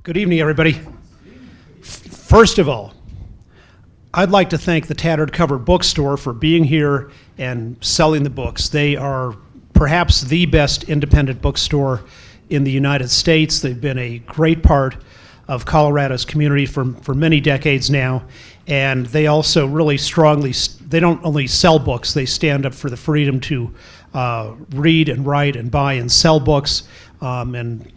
Good evening, everybody. First of all, I'd like to thank the Tattered Cover Bookstore for being here and selling the books. They are perhaps the best independent bookstore in the United States. They've been a great part of Colorado's community for many decades now, and they also really strongly, they don't only sell books, they stand up for the freedom to read and write and buy and sell books, and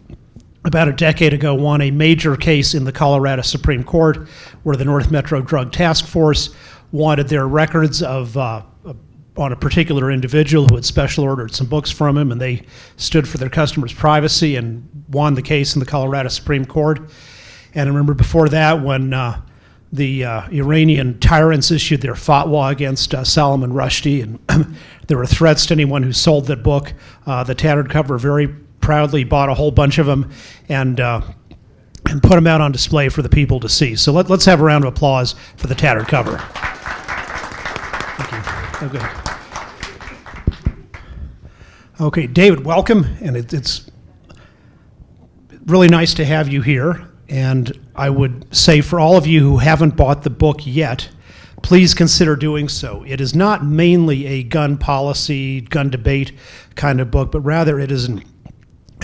about a decade ago won a major case in the Colorado Supreme Court where the North Metro Drug Task Force wanted their records of on a particular individual who had special ordered some books from him, and they stood for their customers' privacy and won the case in the Colorado Supreme Court. And I remember before that when the Iranian tyrants issued their fatwa against Salman Rushdie, and there were threats to anyone who sold that book. The Tattered Cover very proudly bought a whole bunch of them and put them out on display for the people to see. So let's have a round of applause for the Tattered Cover. Thank you. Oh, good. Okay, David, welcome, and it's really nice to have you here. And I would say for all of you who haven't bought the book yet, please consider doing so. It is not mainly a gun policy, gun debate kind of book, but rather it is an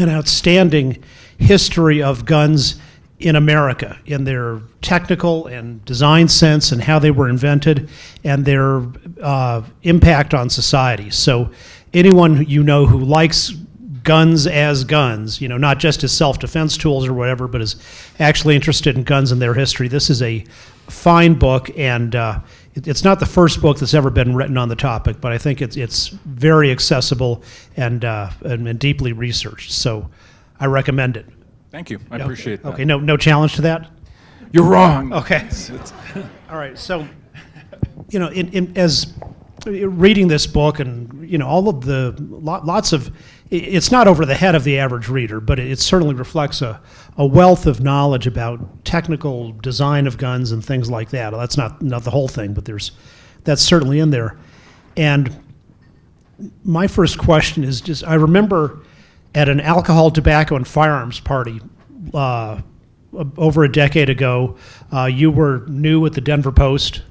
outstanding history of guns in America, in their technical and design sense and how they were invented and their impact on society. So anyone you know who likes guns as guns, not just as self-defense tools or whatever, but is actually interested in guns and their history, this is a fine book, and it's not the first book that's ever been written on the topic, but I think it's very accessible and deeply researched. So I recommend it. Thank you. I appreciate that. Okay, no challenge to that? You're wrong. Okay. All right, so, as reading this book and, all of the, lots of, it's not over the head of the average reader, but it certainly reflects a wealth of knowledge about technical design of guns and things like that. That's not the whole thing, but that's certainly in there. And my first question is just, I remember at an alcohol, tobacco, and firearms party over a decade ago, you were new at the Denver Post,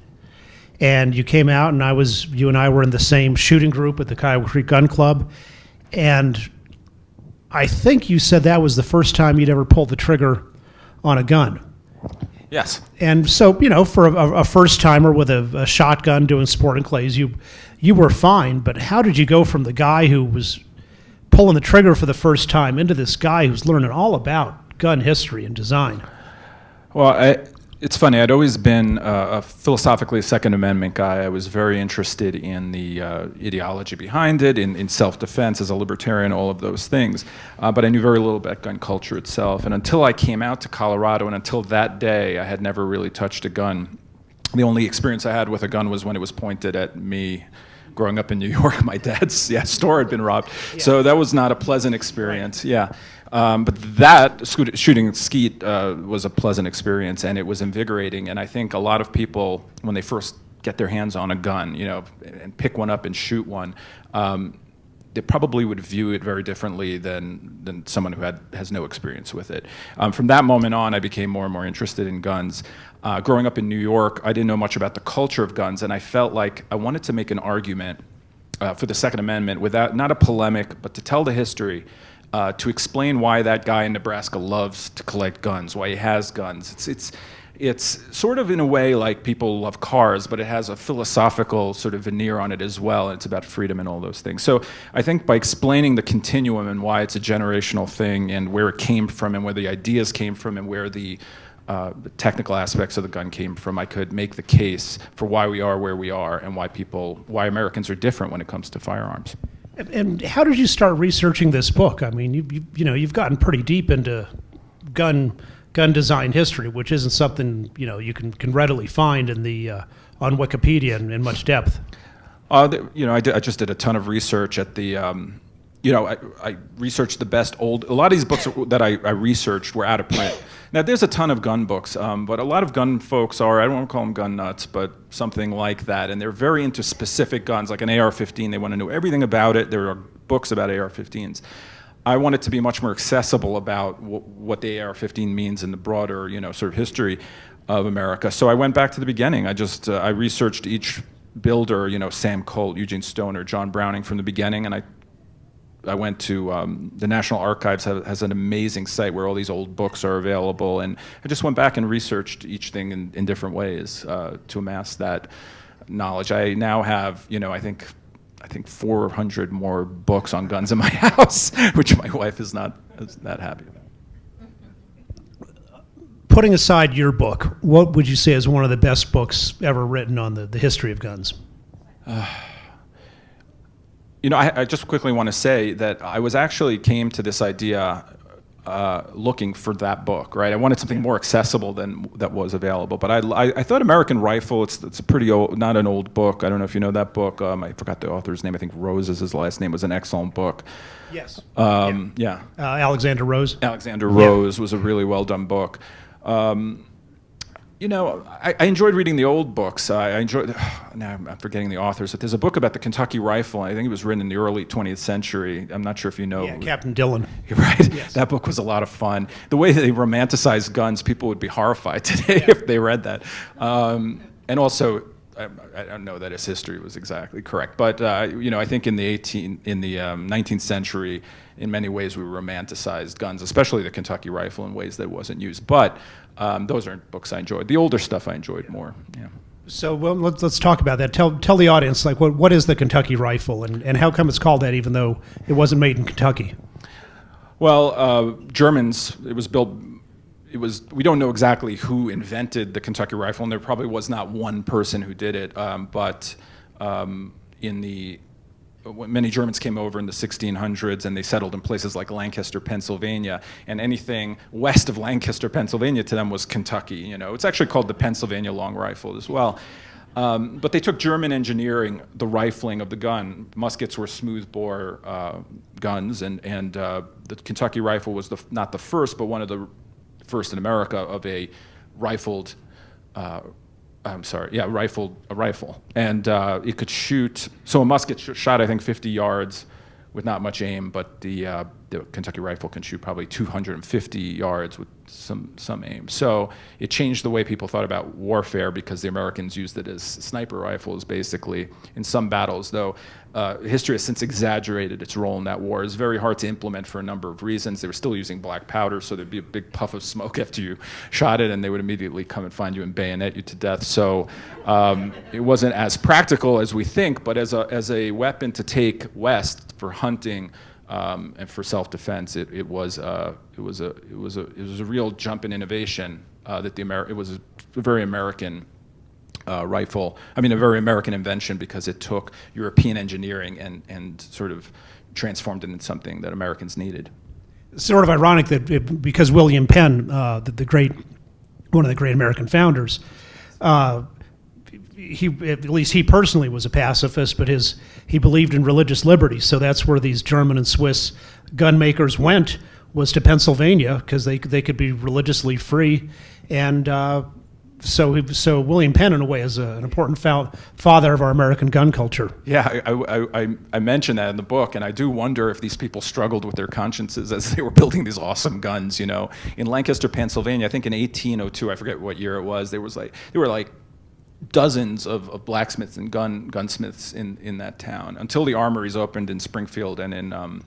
and you came out, and you and I were in the same shooting group at the Kiowa Creek Gun Club, and I think you said that was the first time you'd ever pulled the trigger on a gun. Yes. And so, for a first-timer with a shotgun doing sporting clays, you were fine, but how did you go from the guy who was pulling the trigger for the first time into this guy who's learning all about gun history and design? Well, it's funny. I'd always been philosophically a Second Amendment guy. I was very interested in the ideology behind it, in self-defense as a libertarian, all of those things. But I knew very little about gun culture itself. And until I came out to Colorado, and until that day, I had never really touched a gun. The only experience I had with a gun was when it was pointed at me. Growing up in New York, my dad's store had been robbed. Yeah. So that was not a pleasant experience. Right. Yeah. But that shooting skeet was a pleasant experience, and it was invigorating. And I think a lot of people, when they first get their hands on a gun, and pick one up and shoot one, they probably would view it very differently than someone who has no experience with it. From that moment on, I became more and more interested in guns. Growing up in New York, I didn't know much about the culture of guns, and I felt like I wanted to make an argument for the Second Amendment without, not a polemic, but to tell the history, to explain why that guy in Nebraska loves to collect guns, why he has guns. It's sort of in a way like people love cars, but it has a philosophical sort of veneer on it as well, and it's about freedom and all those things. So I think by explaining the continuum and why it's a generational thing and where it came from and where the ideas came from and where the technical aspects of the gun came from, I could make the case for why we are where we are and why Americans are different when it comes to firearms. And how did you start researching this book? I mean, you've gotten pretty deep into gun design history, which isn't something you can readily find in the on Wikipedia in much depth. I just did a ton of research at the. I researched the best a lot of these books that I researched were out of print. Now, there's a ton of gun books, but a lot of gun folks I don't want to call them gun nuts, but something like that. And they're very into specific guns, like an AR-15. They want to know everything about it. There are books about AR-15s. I wanted to be much more accessible about what the AR-15 means in the broader, sort of history of America. So I went back to the beginning. I researched each builder, Sam Colt, Eugene Stoner, John Browning from the beginning, and I went to the National Archives has an amazing site where all these old books are available, and I just went back and researched each thing in different ways to amass that knowledge. I now have, I think 400 more books on guns in my house, which my wife is not that happy about. Putting aside your book, what would you say is one of the best books ever written on the history of guns? I just quickly want to say that I came to this idea looking for that book, right? I wanted something more accessible than that was available. But I thought American Rifle, it's a pretty old, not an old book. I don't know if you know that book. I forgot the author's name. I think Rose is his last name. It was an excellent book. Yes. Yeah. Alexander Rose. Alexander Rose was a really well done book. I enjoyed reading the old books. I enjoyed, now I'm forgetting the authors, but there's a book about the Kentucky Rifle. I think it was written in the early 20th century. I'm not sure if you know. Yeah, Captain Dillon. Right? Yes. That That book was a lot of fun. The way that they romanticize guns, people would be horrified today if they read that. And also, I don't know that his history was exactly correct, but I think in the 19th century, in many ways we romanticized guns, especially the Kentucky Rifle, in ways that wasn't used. But those aren't books I enjoyed. The older stuff I enjoyed more. Yeah. So let's talk about that. Tell the audience, like, what is the Kentucky Rifle, and how come it's called that, even though it wasn't made in Kentucky? Well, Germans. It was built. We don't know exactly who invented the Kentucky Rifle, and there probably was not one person who did it. But when many Germans came over in the 1600s, and they settled in places like Lancaster, Pennsylvania, and anything west of Lancaster, Pennsylvania, to them was Kentucky. It's actually called the Pennsylvania Long Rifle as well. But they took German engineering, the rifling of the gun. Muskets were smoothbore guns, and the Kentucky Rifle was not the first, but one of the first in America of a rifled. A rifle, and it could shoot. So a musket shot, I think, 50 yards with not much aim, but the Kentucky Rifle can shoot probably 250 yards with some aim. So it changed the way people thought about warfare, because the Americans used it as sniper rifles, basically, in some battles. Though history has since exaggerated its role in that war. It's very hard to implement for a number of reasons. They were still using black powder, so there'd be a big puff of smoke after you shot it, and they would immediately come and find you and bayonet you to death. So it wasn't as practical as we think, but as a weapon to take west for hunting and for self-defense, it was a real jump in innovation. It was a very American rifle. I mean, a very American invention, because it took European engineering and sort of transformed it into something that Americans needed. It's sort of ironic that because William Penn, one of the great American founders, at least he personally was a pacifist, but he believed in religious liberty. So that's where these German and Swiss gun makers went, was to Pennsylvania, because they could be religiously free. And so William Penn, in a way, is an important father of our American gun culture. Yeah, I mentioned that in the book, and I do wonder if these people struggled with their consciences as they were building these awesome guns. In Lancaster, Pennsylvania, I think in 1802, I forget what year it was, there were like dozens of blacksmiths and gunsmiths in that town, until the armories opened in Springfield and in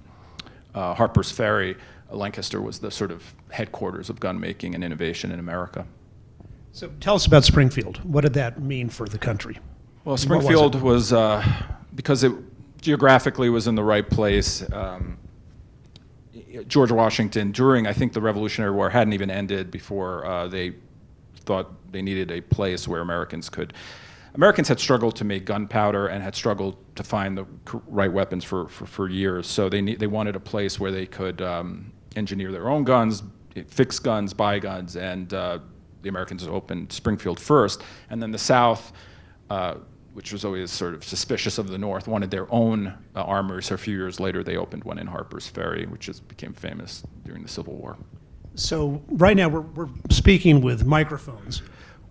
Harper's Ferry. Lancaster was the sort of headquarters of gun making and innovation in America. So tell us about Springfield. What did that mean for the country? Well, Springfield was because it geographically was in the right place. George Washington, during, I think, the Revolutionary War hadn't even ended before they thought they needed a place where Americans had struggled to make gunpowder and had struggled to find the right weapons for years. So they wanted a place where they could engineer their own guns, fix guns, buy guns, and the Americans opened Springfield first. And then the South, which was always sort of suspicious of the North, wanted their own armories. So a few years later, they opened one in Harper's Ferry, which became famous during the Civil War. So right now we're speaking with microphones.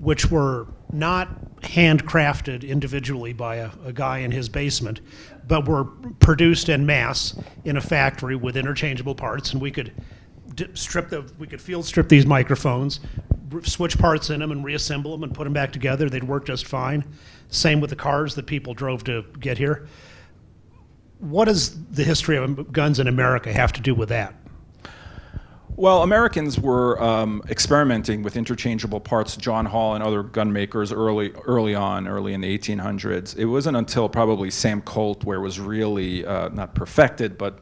which were not handcrafted individually by a guy in his basement, but were produced en masse in a factory with interchangeable parts, and we could field strip these microphones, switch parts in them and reassemble them and put them back together. They'd work just fine. Same with the cars that people drove to get here. What does the history of guns in America have to do with that? Well, Americans were experimenting with interchangeable parts. John Hall and other gun makers early in the 1800s. It wasn't until probably Sam Colt where it was really not perfected, but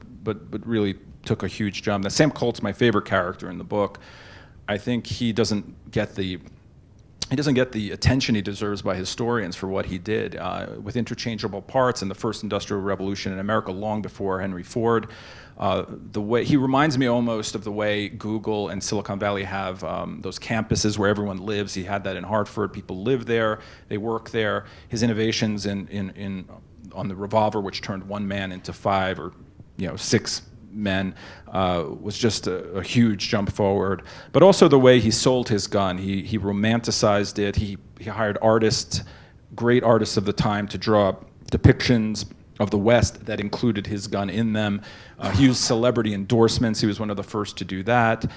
really took a huge jump. Now, Sam Colt's my favorite character in the book. I think he doesn't get the attention he deserves by historians for what he did with interchangeable parts in the first industrial revolution in America, long before Henry Ford. The way he reminds me almost of the way Google and Silicon Valley have those campuses where everyone lives. He had that in Hartford. People live there, they work there. His innovations on the revolver, which turned one man into 5 or 6 men, was just a huge jump forward. But also the way he sold his gun. He romanticized it. He hired artists, great artists of the time, to draw depictions of the West that included his gun in them. He used celebrity endorsements. He was one of the first to do that.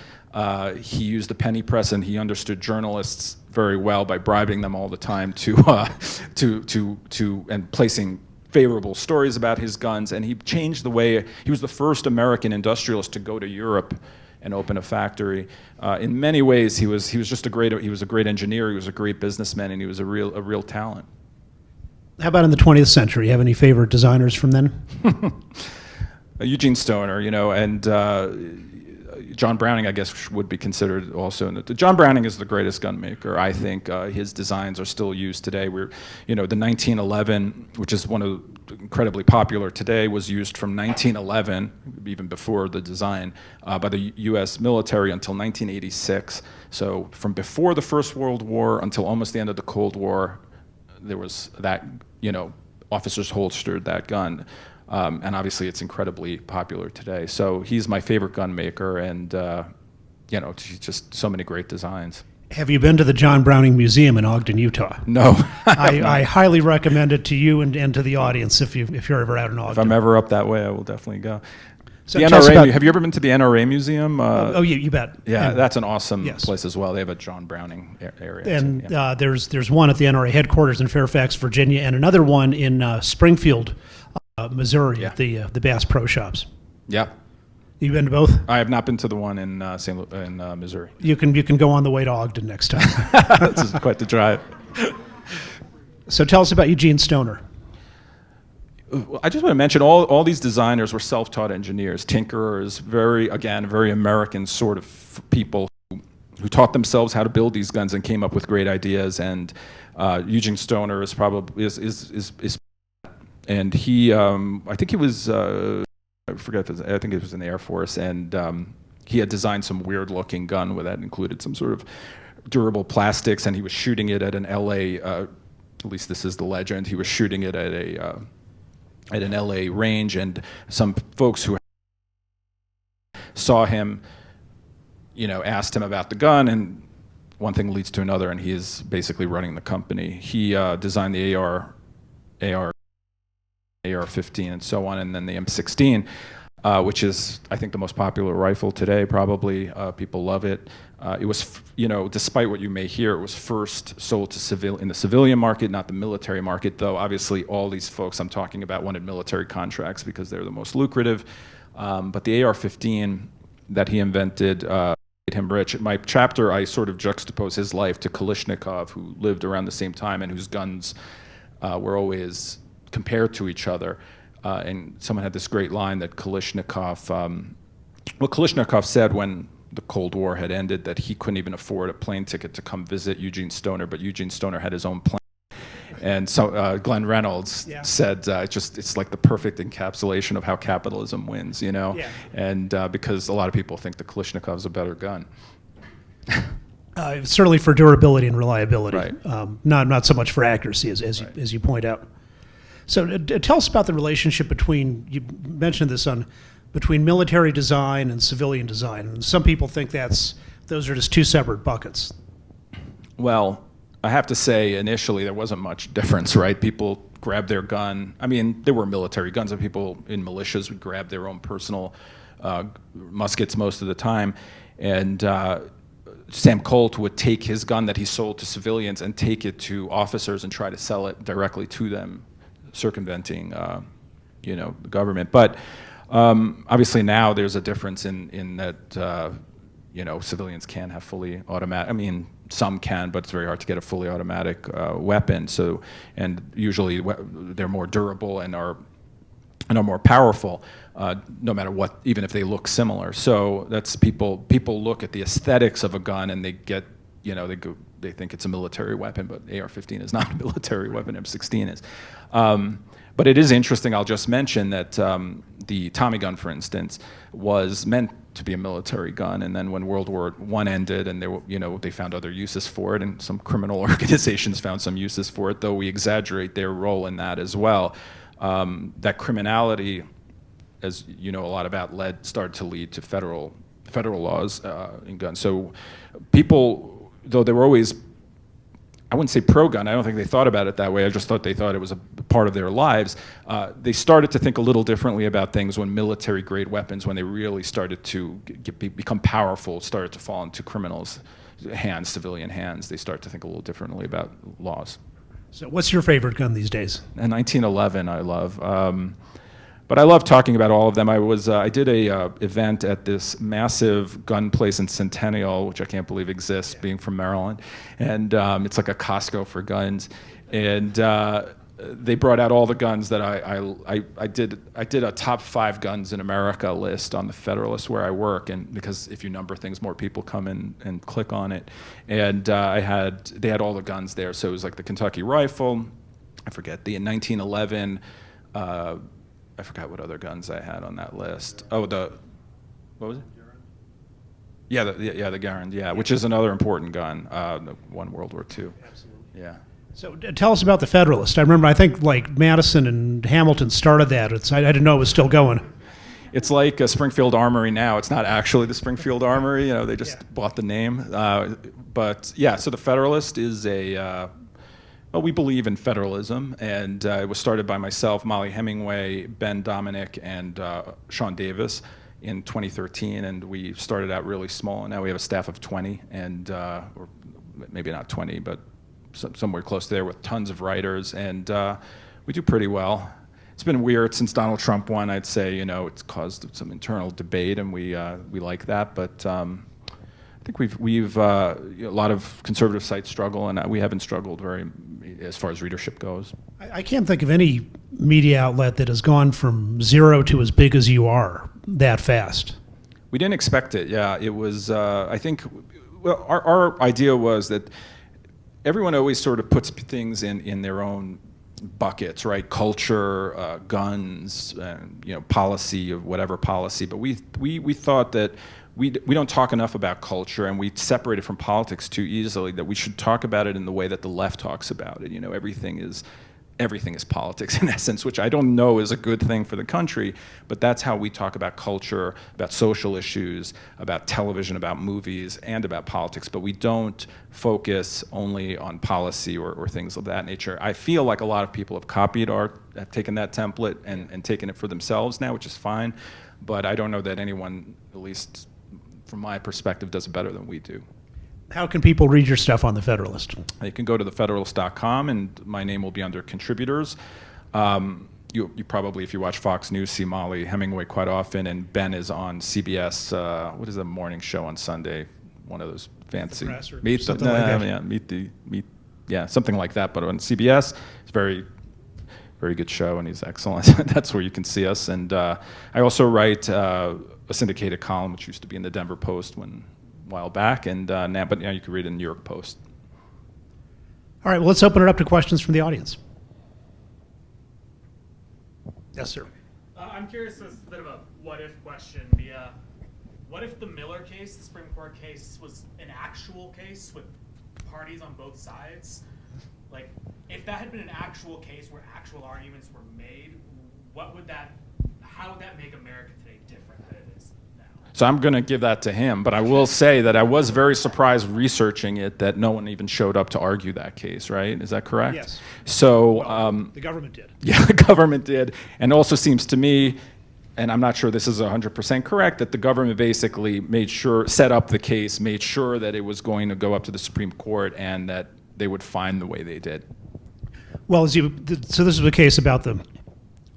He used the penny press, and he understood journalists very well by bribing them all the time and placing favorable stories about his guns. And he changed the way. He was the first American industrialist to go to Europe and open a factory. In many ways, he was just a great engineer. He was a great businessman, and he was a real talent. How about in the 20th century? You have any favorite designers from then? Eugene Stoner, and John Browning, I guess, would be considered also. John Browning is the greatest gun maker. I think his designs are still used today. The 1911, which is one of incredibly popular today, was used from 1911, even before the design, by the U.S. military until 1986. So from before the First World War until almost the end of the Cold War, there was that, officers holstered that gun. And obviously it's incredibly popular today. So he's my favorite gun maker, and just so many great designs. Have you been to the John Browning Museum in Ogden, Utah? No. I highly recommend it to you and to the audience if you're ever out in Ogden. If I'm ever up that way, I will definitely go. So the NRA, have you ever been to the NRA Museum? Oh, yeah, you bet. Yeah, and that's an awesome place as well. They have a John Browning area. And too, yeah. There's one at the NRA headquarters in Fairfax, Virginia, and another one in Springfield, Missouri, at the Bass Pro Shops. Yeah. You've been to both? I have not been to the one in Missouri. You can go on the way to Ogden next time. This is quite the drive. So tell us about Eugene Stoner. I just want to mention all these designers were self-taught engineers, tinkerers, very American sort of people who taught themselves how to build these guns and came up with great ideas. And Eugene Stoner is probably and he I think he was I think it was in the Air Force, and he had designed some weird-looking gun that included some sort of durable plastics, and he was shooting it at an LA. At least this is the legend. He was shooting it at an LA range, and some folks who saw him, asked him about the gun, and one thing leads to another, and he is basically running the company. He designed the AR-15 and so on, and then the M16, which is, I think, the most popular rifle today, probably. People love it. It was, despite what you may hear, it was first sold in the civilian market, not the military market, though obviously all these folks I'm talking about wanted military contracts because they're the most lucrative. But the AR-15 that he invented made him rich. In my chapter, I sort of juxtapose his life to Kalashnikov, who lived around the same time and whose guns were always compared to each other. And someone had this great line that Kalashnikov said when the Cold War had ended, that he couldn't even afford a plane ticket to come visit Eugene Stoner, but Eugene Stoner had his own plane. And so Glenn Reynolds said, it's like the perfect encapsulation of how capitalism wins, Yeah. And because a lot of people think the Kalashnikov's a better gun. Certainly for durability and reliability, right. Not so much for accuracy, as you point out. So tell us about the relationship you mentioned this between military design and civilian design. And some people think those are just two separate buckets. Well, I have to say, initially, there wasn't much difference, right? People grabbed their gun. I mean, there were military guns, and people in militias would grab their own personal muskets most of the time. And Sam Colt would take his gun that he sold to civilians and take it to officers and try to sell it directly to them, circumventing, the government. But obviously now there's a difference in that, civilians can have fully automatic. I mean, some can, but it's very hard to get a fully automatic weapon. So, and usually they're more durable and are more powerful, no matter what, even if they look similar. So that's people look at the aesthetics of a gun and they get, they think it's a military weapon, but AR-15 is not a military weapon, M16 is. But it is interesting, I'll just mention that the Tommy gun, for instance, was meant to be a military gun, and then when World War I ended and they found other uses for it, and some criminal organizations found some uses for it, though we exaggerate their role in that as well. That criminality, as you know a lot about, started to lead to federal laws in guns. So people, though they were always, I wouldn't say pro-gun, I don't think they thought about it that way, I just thought they thought it was a part of their lives. They started to think a little differently about things when military-grade weapons, when they really started to become powerful, started to fall into criminals' hands, civilian hands. They start to think a little differently about laws. So what's your favorite gun these days? And 1911 I love. But I love talking about all of them. I did a event at this massive gun place in Centennial, which I can't believe exists, being from Maryland, and it's like a Costco for guns. And they brought out all the guns that I did a top 5 guns in America list on the Federalist where I work, and because if you number things, more people come in and click on it. And they had all the guns there. So it was like the Kentucky rifle, I forget the 1911. I forgot what other guns I had on that list. Oh, what was it? Yeah, the Garand, which is another important gun. Won World War II. Absolutely. Yeah. So tell us about the Federalist. I remember, I think like Madison and Hamilton started that. I didn't know it was still going. It's like a Springfield Armory now. It's not actually the Springfield Armory. They just bought the name. But yeah, so the Federalist is well, we believe in federalism, and it was started by myself, Molly Hemingway, Ben Dominic, and Sean Davis in 2013, and we started out really small, and now we have a staff of 20, and or maybe not 20, but somewhere close there with tons of writers, and we do pretty well. It's been weird since Donald Trump won. I'd say it's caused some internal debate, and we like that, but I think we've a lot of conservative sites struggle, and we haven't struggled very as far as readership goes. I can't think of any media outlet that has gone from zero to as big as you are that fast. We didn't expect it. Yeah, it was. I think our idea was that everyone always sort of puts things in their own buckets, right? Culture, guns, policy, of whatever policy. But we thought that we don't talk enough about culture, and we separate it from politics too easily, that we should talk about it in the way that the left talks about it. Everything is politics in essence, which I don't know is a good thing for the country, but that's how we talk about culture, about social issues, about television, about movies, and about politics, but we don't focus only on policy or things of that nature. I feel like a lot of people have taken that template and taken it for themselves now, which is fine, but I don't know that anyone, at least from my perspective, does it better than we do. How can people read your stuff on the Federalist? They can go to thefederalist.com, and my name will be under contributors. You probably, if you watch Fox News, see Molly Hemingway quite often, and Ben is on CBS. What is the morning show on Sunday? One of those fancy something like that. But on CBS, it's very, very good show, and he's excellent. That's where you can see us. And I also write a syndicated column, which used to be in the Denver Post a while back, and now you can read it in the New York Post. All right, well, let's open it up to questions from the audience. Yes, sir. I'm curious, this is a bit of a what-if question. What if the Miller case, the Supreme Court case, was an actual case with parties on both sides? Like, if that had been an actual case where actual arguments were made, how would that make America today different than it is now? So I'm going to give that to him, but I will say that I was very surprised researching it that no one even showed up to argue that case, right? Is that correct? Yes. So, The government did. yeah, the government did. And it also seems to me, and I'm not sure this is 100% correct, that the government basically set up the case, made sure that it was going to go up to the Supreme Court and that they would find the way they did. Well, so this is the case about the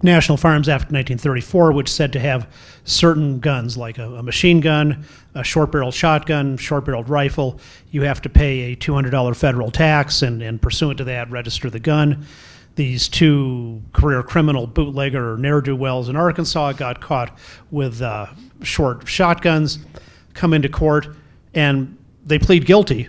National Firearms Act of 1934, which said to have certain guns, like a machine gun, a short-barreled shotgun, short-barreled rifle, you have to pay a $200 federal tax, and pursuant to that, register the gun. These two career criminal bootlegger or ne'er-do-wells in Arkansas got caught with short shotguns, come into court, and they plead guilty.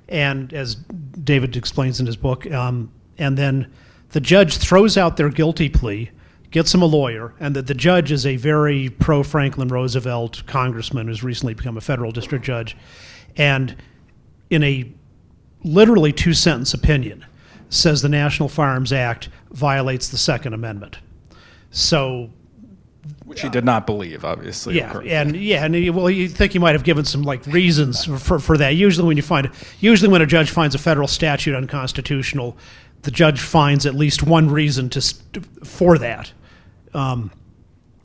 And as David explains in his book, and then the judge throws out their guilty plea, gets him a lawyer, and that the judge is a very pro-Franklin Roosevelt congressman who's recently become a federal district judge, and in a literally two-sentence opinion, says the National Firearms Act violates the Second Amendment. So, Which he did not believe, obviously. yeah, well, you think he might have given some reasons for that. Usually when a judge finds a federal statute unconstitutional, the judge finds at least one reason for that.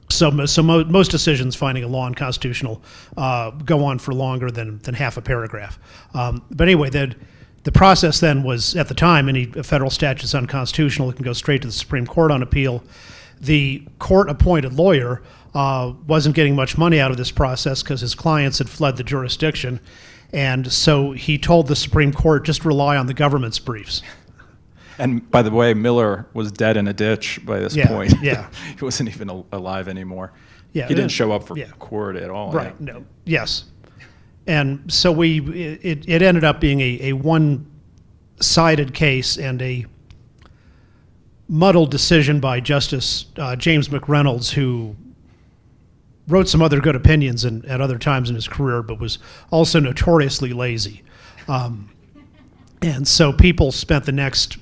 So most decisions finding a law unconstitutional go on for longer than half a paragraph. But anyway, the process then was, at the time, any federal statute is unconstitutional, it can go straight to the Supreme Court on appeal. The court-appointed lawyer wasn't getting much money out of this process because his clients had fled the jurisdiction, and so he told the Supreme Court, just rely on the government's briefs. And by the way, Miller was dead in a ditch by this point. Yeah. He wasn't even alive anymore. Yeah, He didn't show up for yeah. court at all. Right, no, yes. And so it ended up being a one-sided case and a muddled decision by Justice James McReynolds, who wrote some other good opinions at other times in his career, but was also notoriously lazy. And so people spent the next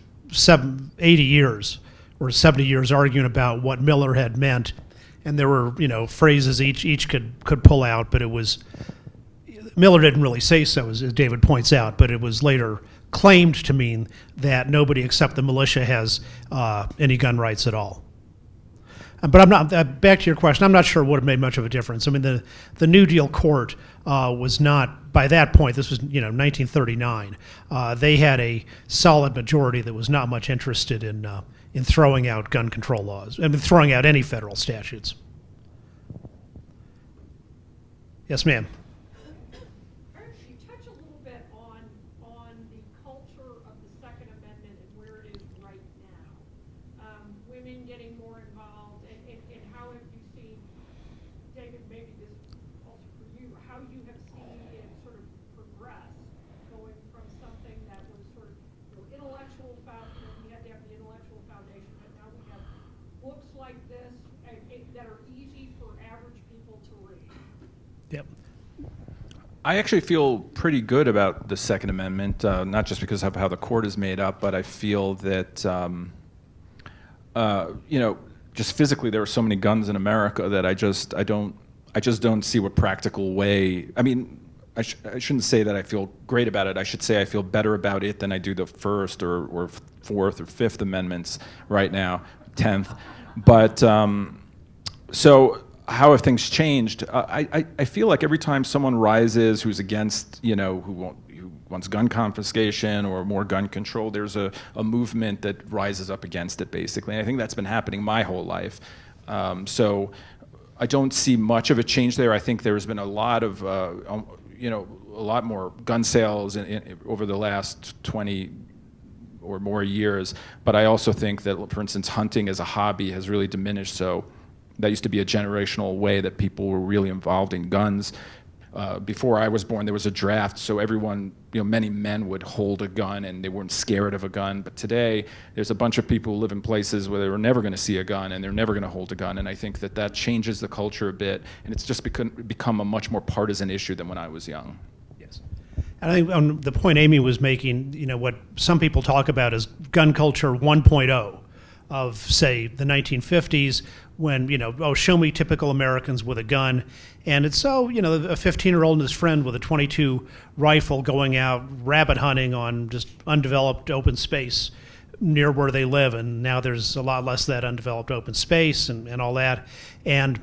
80 years or 70 years arguing about what Miller had meant, and there were phrases each could pull out, but it was Miller didn't really say so, as David points out, but it was later claimed to mean that nobody except the militia has any gun rights at all. But I'm not. Back to your question, I'm not sure it would have made much of a difference. I mean, the New Deal court was not, by that point, this was 1939. They had a solid majority that was not much interested in throwing out gun control laws, I mean, throwing out any federal statutes. Yes, ma'am. You touch a little bit on the culture of the Second Amendment and where it is right now. Women getting more involved, and how have you seen, David, maybe this also for you, how you have seen it sort of progress, going from something that was sort of intellectual, we had to have the intellectual foundation, but now we have books like this that are easy for average people to read. Yep. I actually feel pretty good about the Second Amendment, not just because of how the court is made up, but I feel that, just physically there are so many guns in America that I just don't see what practical way. I mean, I shouldn't say that I feel great about it. I should say I feel better about it than I do the First or Fourth or Fifth Amendments right now, 10th. But so how have things changed? I feel like every time someone rises who's against, who wants gun confiscation or more gun control, there's a movement that rises up against it, basically. And I think that's been happening my whole life. So I don't see much of a change there. I think there's been a lot of, a lot more gun sales over the last 20 or more years. But I also think that, for instance, hunting as a hobby has really diminished. So that used to be a generational way that people were really involved in guns. Before I was born, there was a draft, so everyone, many men would hold a gun and they weren't scared of a gun. But today, there's a bunch of people who live in places where they were never going to see a gun and they're never going to hold a gun. And I think that changes the culture a bit, and it's just become a much more partisan issue than when I was young. Yes. And I think on the point Amy was making, what some people talk about as gun culture 1.0. of, say, the 1950s, when, oh, show me typical Americans with a gun. And it's a 15-year-old and his friend with a .22 rifle going out rabbit hunting on just undeveloped open space near where they live. And now there's a lot less of that undeveloped open space and all that. And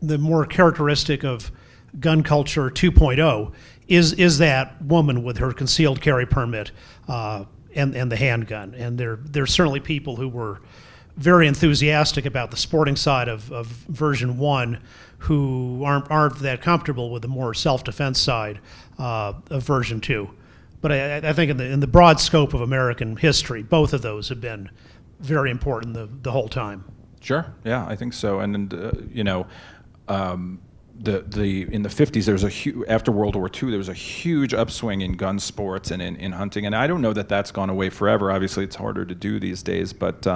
the more characteristic of gun culture 2.0 is that woman with her concealed carry permit and the handgun. And there's certainly people who were very enthusiastic about the sporting side of version 1 who aren't that comfortable with the more self-defense side of version 2. But I think in the broad scope of American history, both of those have been very important the whole time. Sure. Yeah, I think so. And in the 50s, there was after World War II, there was a huge upswing in gun sports and in hunting. And I don't know that that's gone away forever. Obviously, it's harder to do these days, but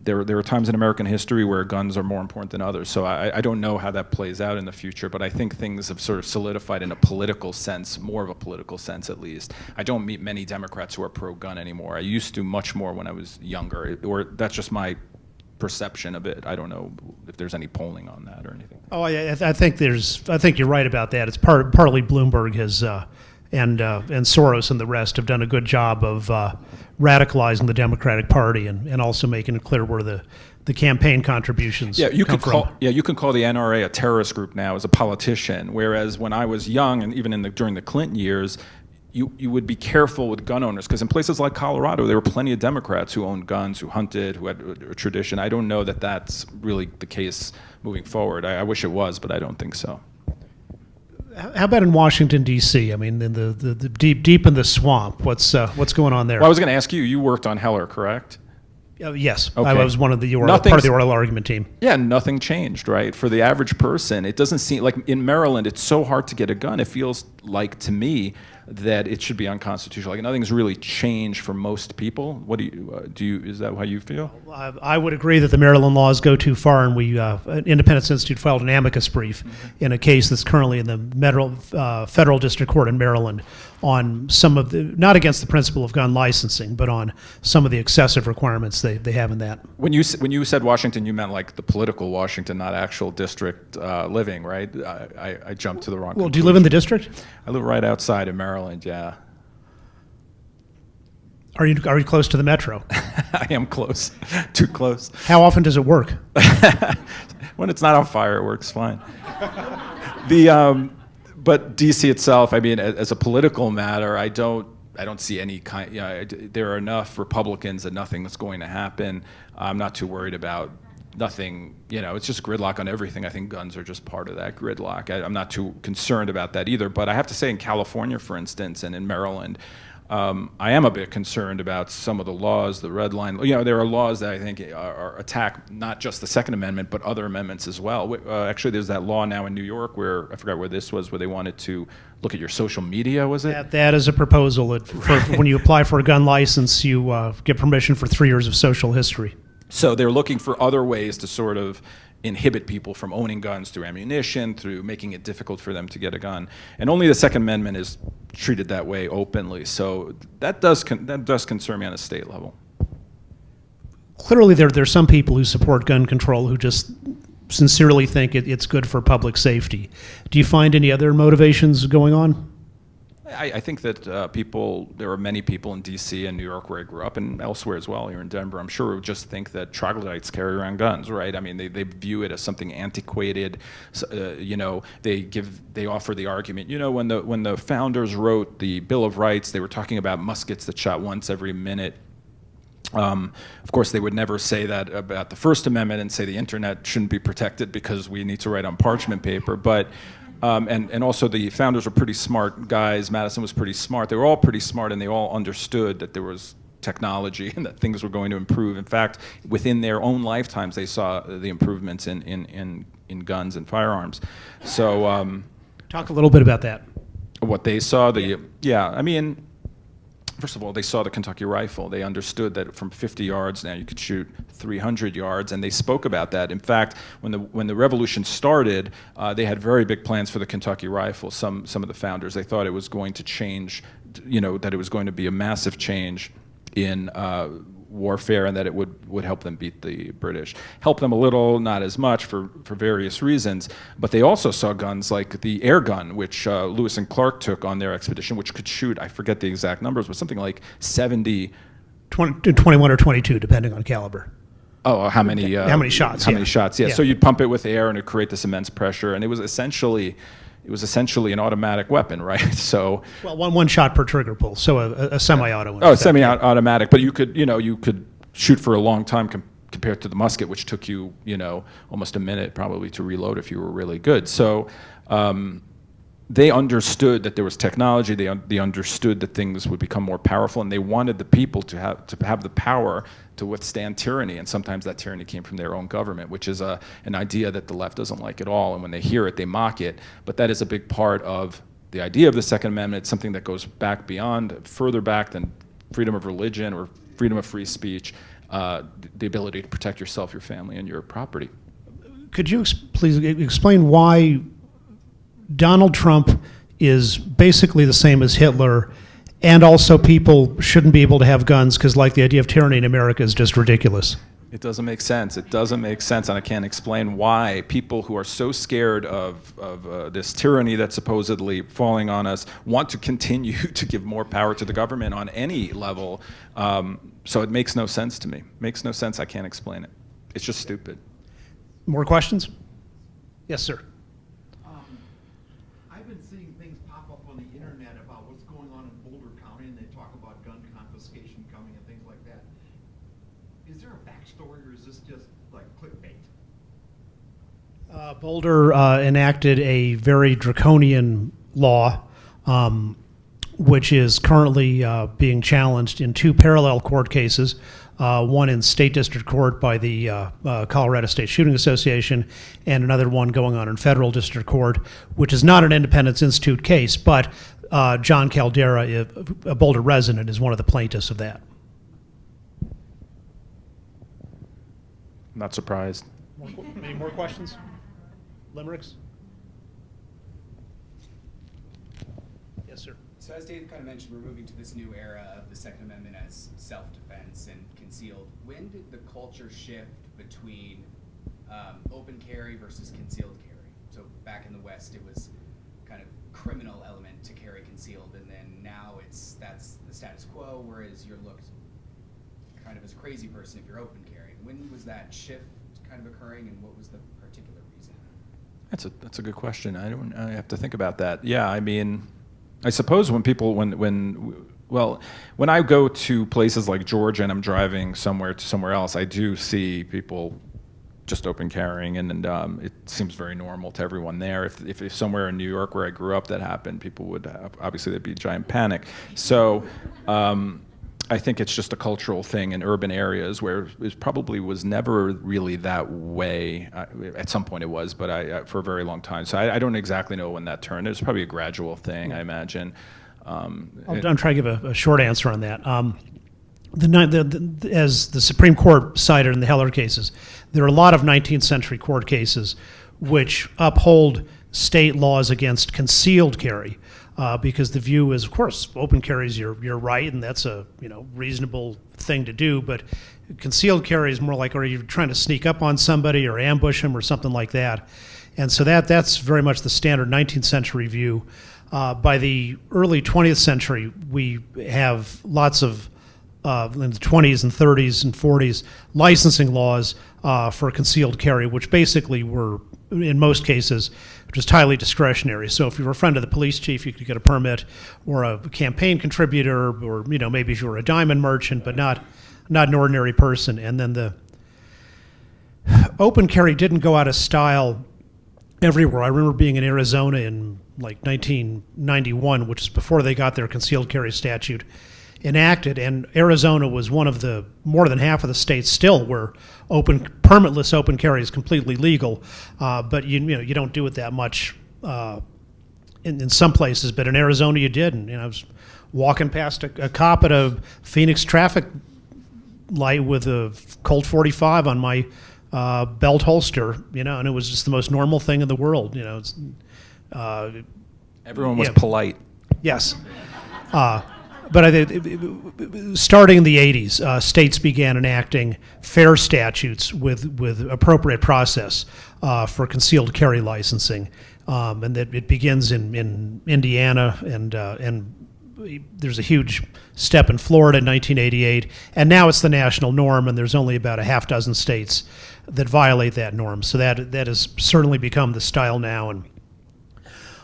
there are times in American history where guns are more important than others. So I don't know how that plays out in the future, but I think things have sort of solidified in a political sense, more of a political sense at least. I don't meet many Democrats who are pro-gun anymore. I used to much more when I was younger, or that's just my perception of it. I don't know if there's any polling on that or anything. Oh, I think you're right about that. It's partly Bloomberg has and Soros and the rest have done a good job of radicalizing the Democratic Party and also making it clear where the campaign contributions come from. You can call the NRA a terrorist group now as a politician, whereas when I was young and even during the Clinton years, you would be careful with gun owners, because in places like Colorado, there were plenty of Democrats who owned guns, who hunted, who had a tradition. I don't know that that's really the case moving forward. I wish it was, but I don't think so. How about in Washington, D.C.? I mean, in the deep in the swamp, what's going on there? Well, I was going to ask you. You worked on Heller, correct? Yes, okay. I was one of part of the oral argument team. Yeah, nothing changed, right? For the average person, it doesn't seem like in Maryland, it's so hard to get a gun. It feels like to me that it should be unconstitutional. Like nothing's really changed for most people. What do you? Is that how you feel? I would agree that the Maryland laws go too far, and Independence Institute filed an amicus brief in a case that's currently in the federal district court in Maryland on some of the, not against the principle of gun licensing, but on some of the excessive requirements they have in that. When you said Washington, you meant like the political Washington, not actual district living, right? I jumped to the wrong conclusion. Do you live in the district? I live right outside of Maryland, yeah. Are you close to the metro? I am close, too close. How often does it work? When it's not on fire, it works fine. But DC itself, I mean, as a political matter, I don't see any kind. There are enough Republicans that nothing's going to happen. I'm not too worried about nothing. It's just gridlock on everything. I think guns are just part of that gridlock. I'm not too concerned about that either. But I have to say, in California, for instance, and in Maryland, I am a bit concerned about some of the laws, the red line. There are laws that I think attack not just the Second Amendment, but other amendments as well. Actually, there's that law now in New York where, I forgot where this was, where they wanted to look at your social media, was it? That is a proposal. When you apply for a gun license, you get permission for 3 years of social history. So they're looking for other ways to sort of inhibit people from owning guns through ammunition, through making it difficult for them to get a gun. And only the Second Amendment is treated that way openly. So that does concern me on a state level. Clearly, there's some people who support gun control who just sincerely think it's good for public safety. Do you find any other motivations going on? I think that there are many people in D.C. and New York where I grew up, and elsewhere as well, here in Denver, I'm sure, who just think that troglodytes carry around guns, right? I mean, they view it as something antiquated. They offer the argument, when the founders wrote the Bill of Rights, they were talking about muskets that shot once every minute. Of course, they would never say that about the First Amendment and say the internet shouldn't be protected because we need to write on parchment paper, but and also the founders were pretty smart guys. Madison was pretty smart. They were all pretty smart, and they all understood that there was technology and that things were going to improve. In fact, within their own lifetimes, they saw the improvements in guns and firearms. So, talk a little bit about that. What they saw, first of all, they saw the Kentucky rifle. They understood that from 50 yards now you could shoot 300 yards, and they spoke about that. In fact, when the revolution started, they had very big plans for the Kentucky rifle. Some of the founders, they thought it was going to change, that it was going to be a massive change in warfare and that it would help them beat the British. Help them a little, not as much for various reasons, but they also saw guns like the air gun, which Lewis and Clark took on their expedition, which could shoot, I forget the exact numbers, but something like 70. 21 or 22, depending on caliber. Oh, how many shots? How many shots? Yeah. So you'd pump it with air, and it'd create this immense pressure, and it was essentially an automatic weapon, right? So Well, one shot per trigger pull, so a semi-auto. oh, semi-automatic, but you could shoot for a long time compared to the musket, which took you almost a minute probably to reload if you were really good. So. They understood that there was technology. They understood that things would become more powerful, and they wanted the people to have the power to withstand tyranny. And sometimes that tyranny came from their own government, which is an idea that the left doesn't like at all. And when they hear it, they mock it. But that is a big part of the idea of the Second Amendment. It's something that goes further back than freedom of religion or freedom of free speech. The ability to protect yourself, your family, and your property. Could you please explain why Donald Trump is basically the same as Hitler, and also people shouldn't be able to have guns because, like, the idea of tyranny in America is just ridiculous? It doesn't make sense. It doesn't make sense, and I can't explain why people who are so scared of this tyranny that's supposedly falling on us want to continue to give more power to the government on any level. So it makes no sense to me. Makes no sense. I can't explain it. It's just stupid. More questions? Yes, sir. I've been seeing things pop up on the internet about what's going on in Boulder County, and they talk about gun confiscation coming and things like that. Is there a backstory, or is this just like clickbait? Boulder enacted a very draconian law, which is currently being challenged in two parallel court cases. One in state district court by the Colorado State Shooting Association, and another one going on in federal district court, which is not an Independence Institute case, but John Caldera, a Boulder resident, is one of the plaintiffs of that. Not surprised. Any more questions? Limericks? Yes, sir. So as Dave kind of mentioned, we're moving to this new era of the Second Amendment as self-defense and concealed. When did the culture shift between open carry versus concealed carry? So back in the West, it was kind of criminal element to carry concealed, and then now that's the status quo, whereas you're looked kind of as a crazy person if you're open carrying. When was that shift kind of occurring, and what was the particular reason? That's a good question. I have to think about that. Yeah, I mean, I suppose when I go to places like Georgia and I'm driving somewhere to somewhere else, I do see people just open carrying, and it seems very normal to everyone there. If somewhere in New York where I grew up that happened, people would obviously there'd be a giant panic. So I think it's just a cultural thing in urban areas where it probably was never really that way. At some point it was, but for a very long time. So I don't exactly know when that turned. It was probably a gradual thing, I imagine. I'm trying to give a short answer on that. As the Supreme Court cited in the Heller cases, there are a lot of 19th century court cases which uphold state laws against concealed carry, because the view is, of course, open carry is your right, and that's a reasonable thing to do. But concealed carry is more like, are you trying to sneak up on somebody or ambush them or something like that? And so that's very much the standard 19th century view. By the early 20th century, we have lots of in the 20s and 30s and 40s licensing laws for concealed carry, which basically were, in most cases, just highly discretionary. So if you were a friend of the police chief, you could get a permit, or a campaign contributor, or maybe if you were a diamond merchant, but not an ordinary person. And then the open carry didn't go out of style everywhere. I remember being in Arizona in like 1991, which is before they got their concealed carry statute enacted, and Arizona was one of the more than half of the states still where permitless open carry is completely legal, but you don't do it that much in some places. But in Arizona, you did, and I was walking past a cop at a Phoenix traffic light with a Colt 45 on my belt holster, and it was just the most normal thing in the world. Everyone was polite. Yes. But I think starting in the 80s, states began enacting fair statutes with appropriate process for concealed carry licensing, and that it begins in Indiana, and there's a huge step in Florida in 1988, and now it's the national norm, and there's only about a half dozen states that violate that norm. So that has certainly become the style now, and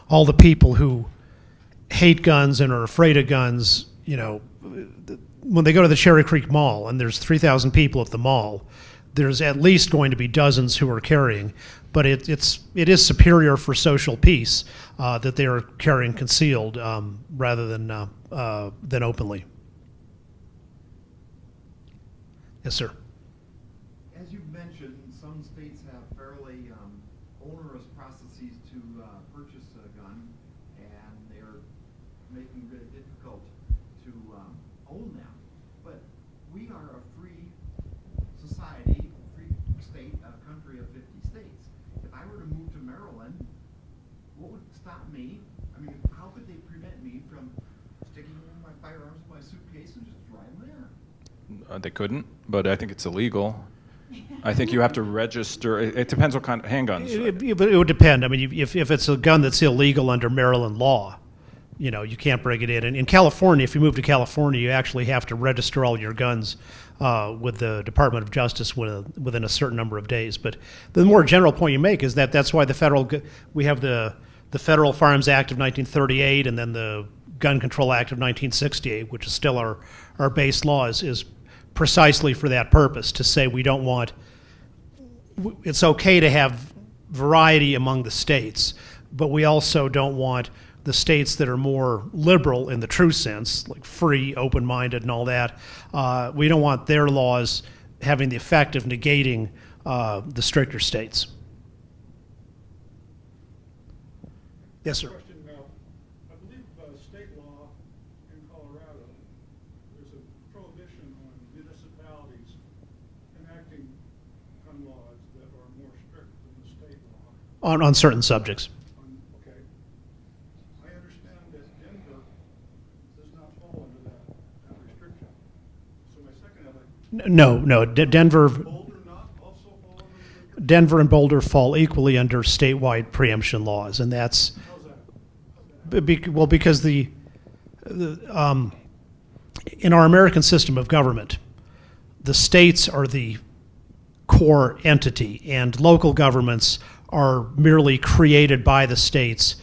all the people who hate guns and are afraid of guns, you know, when they go to the Cherry Creek Mall and there's 3,000 people at the mall, there's at least going to be dozens who are carrying. But it is superior for social peace that they are carrying concealed rather than openly. Yes, sir. As you've mentioned, some states have fairly onerous processes to purchase a gun, and they're making it really difficult to own them. But we are a free society, free state, a country of 50 states. If I were to move to Maryland, what would stop me? I mean, how could they prevent me from sticking my firearms in my suitcase and just driving there? They couldn't, but I think it's illegal. I think you have to register. It depends what kind of handguns. It would depend. I mean, if it's a gun that's illegal under Maryland law, you know, you can't bring it in. And in California, if you move to California, you actually have to register all your guns with the Department of Justice within a certain number of days. But the more general point you make is that that's why we have the Federal Firearms Act of 1938 and then the Gun Control Act of 1968, which is still our base law, is precisely for that purpose, to say we don't want, it's okay to have variety among the states, but we also don't want the states that are more liberal in the true sense, like free, open-minded and all that, we don't want their laws having the effect of negating the stricter states. Yes, sir. Question now. I believe state law in Colorado, there's a prohibition on municipalities enacting gun laws that are more strict than the state law. On certain subjects. Okay. I understand that Denver does not fall under that restriction. So my second element, No, Denver. Boulder not also fall under the restriction? Denver and Boulder fall equally under statewide preemption laws, and that's How's that? because in our American system of government, the states are the core entity, and local governments are merely created by the states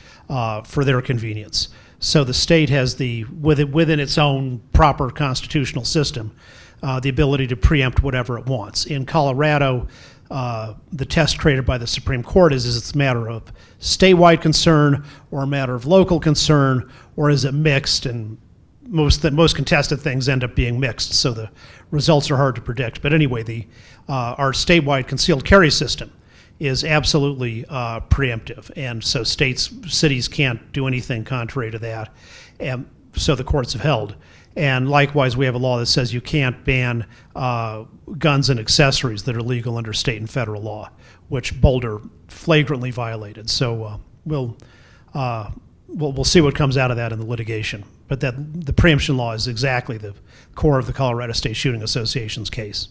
for their convenience. So the state has within its own proper constitutional system, the ability to preempt whatever it wants. In Colorado, the test created by the Supreme Court is it's a matter of statewide concern or a matter of local concern, or is it mixed? And most contested things end up being mixed, so the results are hard to predict. But anyway, our statewide concealed carry system is absolutely preemptive, and so cities can't do anything contrary to that, and so the courts have held. And likewise, we have a law that says you can't ban guns and accessories that are legal under state and federal law, which Boulder flagrantly violated. So we'll see what comes out of that in the litigation. But the preemption law is exactly the core of the Colorado State Shooting Association's case.